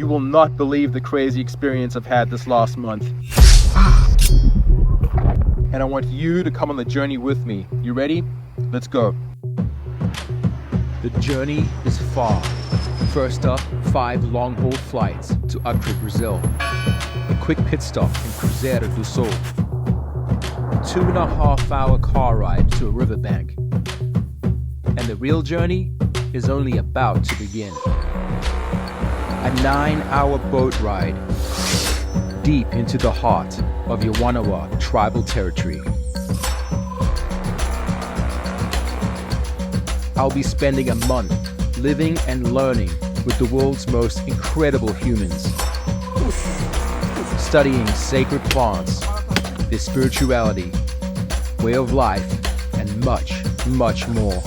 You will not believe the crazy experience I've had this last month. And I want you to come on the journey with me. You ready? Let's go. The journey is far. First up, 5 long-haul flights to Acre, Brazil. A quick pit stop in Cruzeiro do Sul. 2.5-hour car ride to a riverbank. And the real journey is only about to begin. A 9-hour boat ride deep into the heart of Yawanawa tribal territory. I'll be spending a month living and learning with the world's most incredible humans, studying sacred plants, their spirituality, way of life, and much, much more.